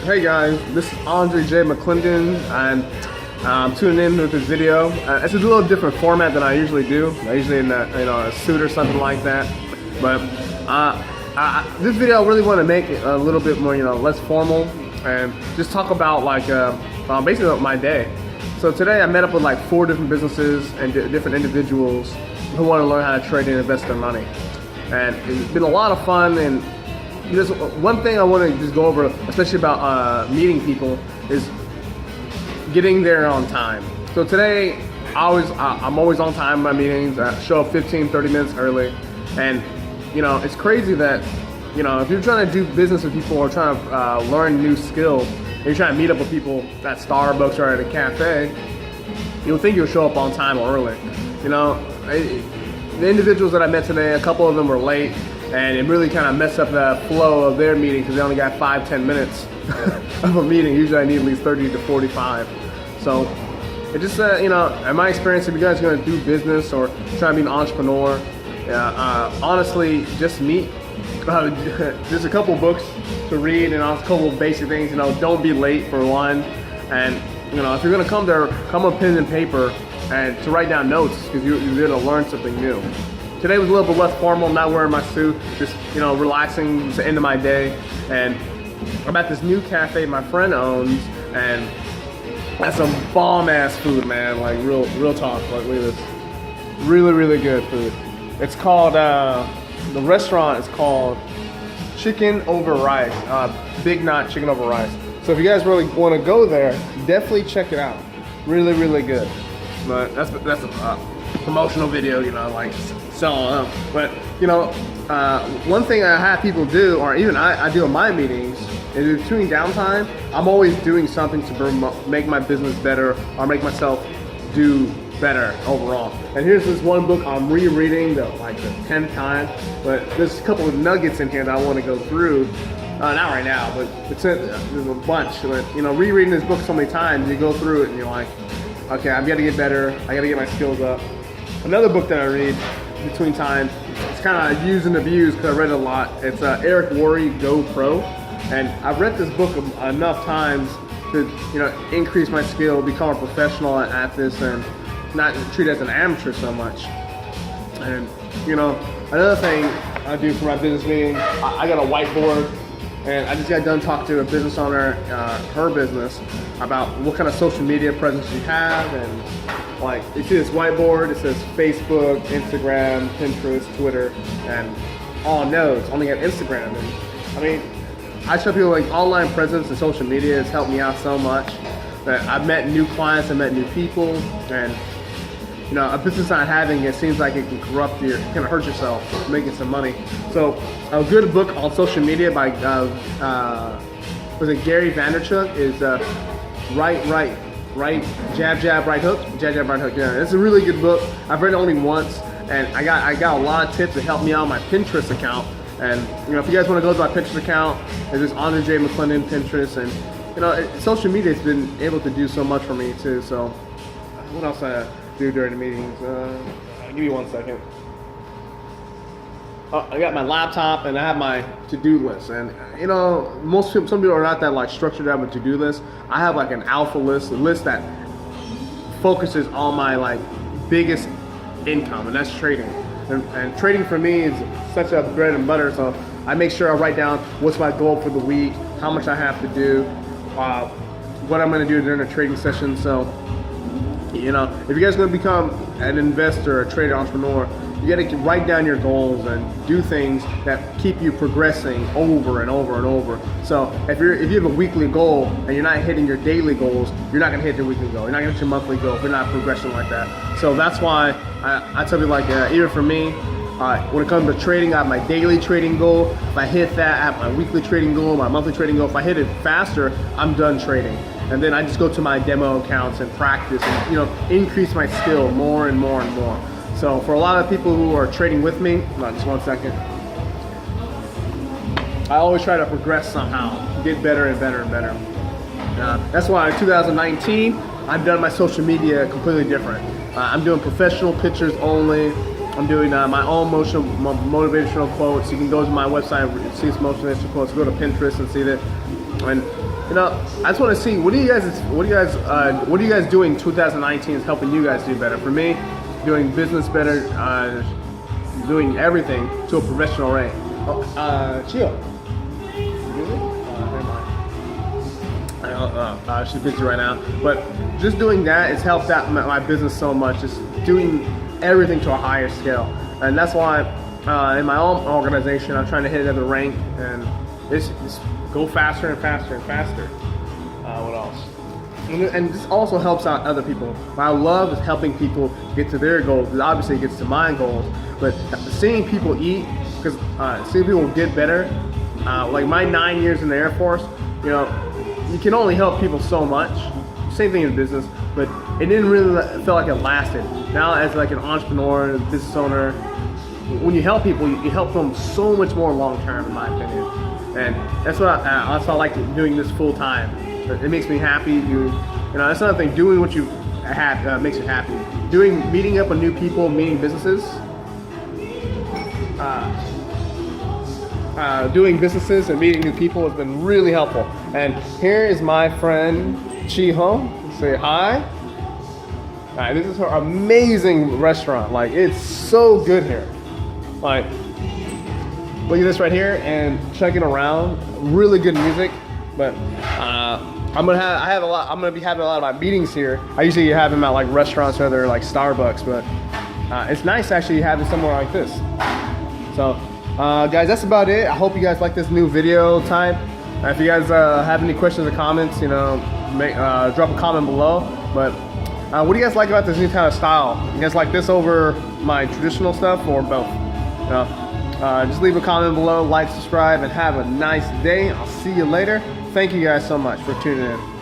Hey guys, this is Andre J. Mcclendon, and I'm tuning in with this video. It's a little different format than I usually do. I usually in a suit or something like that. But this video I really want to make it a little bit more less formal and just talk about basically my day. So today I met up with like 4 different businesses and different individuals who want to learn how to trade and invest their money. And it's been a lot of fun. And there's one thing I want to just go over, especially about meeting people, is getting there on time. So today, I'm always on time in my meetings. I show up 15, 30 minutes early. And, it's crazy that, if you're trying to do business with people or trying to learn new skills, and you're trying to meet up with people at Starbucks or at a cafe, you'll think you'll show up on time or early. The individuals that I met today, a couple of them were late, and it really kind of messed up the flow of their meeting because they only got 5-10 minutes of a meeting. Usually I need at least 30 to 45. So it just, in my experience, if you guys are going to do business or try to be an entrepreneur, honestly, just meet. There's a couple books to read and a couple of basic things. Don't be late for one. And, if you're going to come there, come with pen and paper and to write down notes because you're going to learn something new. Today was a little bit less formal, not wearing my suit, just, relaxing. It's the end of my day. And I'm at this new cafe my friend owns, and that's some bomb-ass food, man. Like, real talk. Like, look at this. Really, really good food. It's called, the restaurant is called Chicken Over Rice. Big Knot Chicken Over Rice. So if you guys really want to go there, definitely check it out. Really, really good. But that's a promotional video, like selling them. But one thing I have people do, or even I do in my meetings, is between downtime, I'm always doing something to make my business better or make myself do better overall. And here's this one book I'm rereading the 10th time, but there's a couple of nuggets in here that I want to go through. Not right now, but there's a bunch. But rereading this book so many times, you go through it and you're like, okay, I've got to get better. I got to get my skills up. Another book that I read between times, it's kind of use and abuse because I read it a lot. It's Eric Worre, Go Pro. And I've read this book enough times to increase my skill, become a professional at this, and not treat it as an amateur so much. And another thing I do for my business meeting, I got a whiteboard. And I just got done talking to a business owner, her business, about what kind of social media presence she have. And you see this whiteboard, it says Facebook, Instagram, Pinterest, Twitter, and all nodes. Only have Instagram. And I tell people online presence and social media has helped me out so much that I've met new clients, I've met new people, and a business not having it seems like it can corrupt you, it can hurt yourself making some money. So a good book on social media by Gary Vaynerchuk is right, jab, jab, right hook, jab, jab, right hook. Yeah, it's a really good book. I've read it only once, and I got a lot of tips to help me out on my Pinterest account. And if you guys want to go to my Pinterest account, it's just Andre J. Mcclendon Pinterest, and social media has been able to do so much for me too. So what else I do during the meetings? Give me 1 second. I got my laptop and I have my to-do list, and some people are not that structured to have a to-do list. I have an alpha list, a list that focuses on my biggest income, and that's trading. And trading for me is such a bread and butter, so I make sure I write down what's my goal for the week, how much I have to do, what I'm going to do during a trading session. So if you guys are going to become an investor, a trader, entrepreneur, you got to write down your goals and do things that keep you progressing over and over and over. So if you have a weekly goal and you're not hitting your daily goals, you're not going to hit your weekly goal. You're not going to hit your monthly goal if you're not progressing like that. So that's why I tell you, even for me, when it comes to trading, I have my daily trading goal. If I hit that, I have my weekly trading goal, my monthly trading goal. If I hit it faster, I'm done trading. And then I just go to my demo accounts and practice and increase my skill more and more and more. So for a lot of people who are trading with me, just 1 second, I always try to progress somehow, get better and better and better. That's why in 2019, I've done my social media completely different. I'm doing professional pictures only. I'm doing my own motivational quotes. You can go to my website and see some motivational quotes. Go to Pinterest and see that. And you know, I just want to see what are you guys doing in 2019 is helping you guys do better. For me, doing business better, doing everything to a professional rate. Chill. She's busy right now, but just doing that has helped out my business so much. Just doing everything to a higher scale, and that's why in my own organization I'm trying to hit another rank, and it's go faster and faster and faster. What else? And this also helps out other people. What I love is helping people get to their goals. Because obviously it gets to my goals, but seeing people eat, because seeing people get better. Like my 9 years in the Air Force, you know, you can only help people so much. Same thing in business, but it didn't really feel like it lasted. Now as like an entrepreneur, a business owner, when you help people, you help them so much more long term, in my opinion. And that's what I like doing this full time. It makes me happy. You know, that's another thing. Doing what you have makes you happy. Meeting up with new people, meeting businesses. Doing businesses and meeting new people has been really helpful. And here is my friend Chiho. Say hi. Alright, this is her amazing restaurant. Like, it's so good here. Like, look at this right here and checking around. Really good music. But I'm gonna be having a lot of my meetings here. I usually have them at like restaurants or they're like Starbucks, but it's nice actually having somewhere like this. So guys, that's about it. I hope you guys like this new video type. If you guys have any questions or comments, you know, drop a comment below. But what do you guys like about this new kind of style? You guys like this over my traditional stuff or both? You know, just leave a comment below, like, subscribe, and have a nice day. I'll see you later. Thank you guys so much for tuning in.